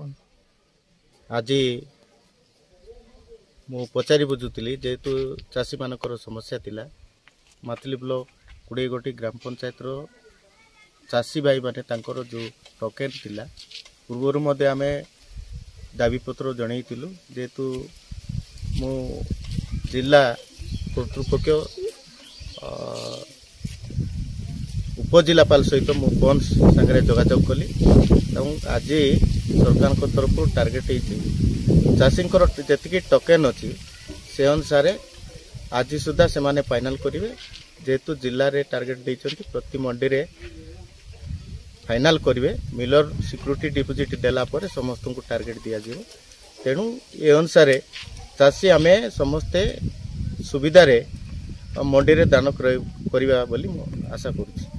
आज मु पचारि बुझुली जेहेतु चाषी मानकर समस्या थिला मातली ब्लॉक 20 गोटी ग्राम पंचायत रो चाषी भाई माने तांकर जो टोकेन थिला पूर्वर मध्य आमे दाबी पत्र जनईलु जेहेतु मु जिला कर्तृपक्ष उपजिलापाल सहित मु फोन संगे जोगाजोग कली आज सरकार तरफ टार्गेट चाषी जी टोकेन अच्छी से अनुसार आज सुधा से माने फाइनल करेंगे जेहेतु जिले में टार्गेट देते प्रति मंडी रे फाइनल करेंगे मिलर सिक्यूरिटी डिपोजिट देला पर समस्त को टार्गेट दि जाए तेणु ए अनुसार चाषी आमे समस्ते सुविधा रे मंडी रे दान करवा बोली आशा करुँ।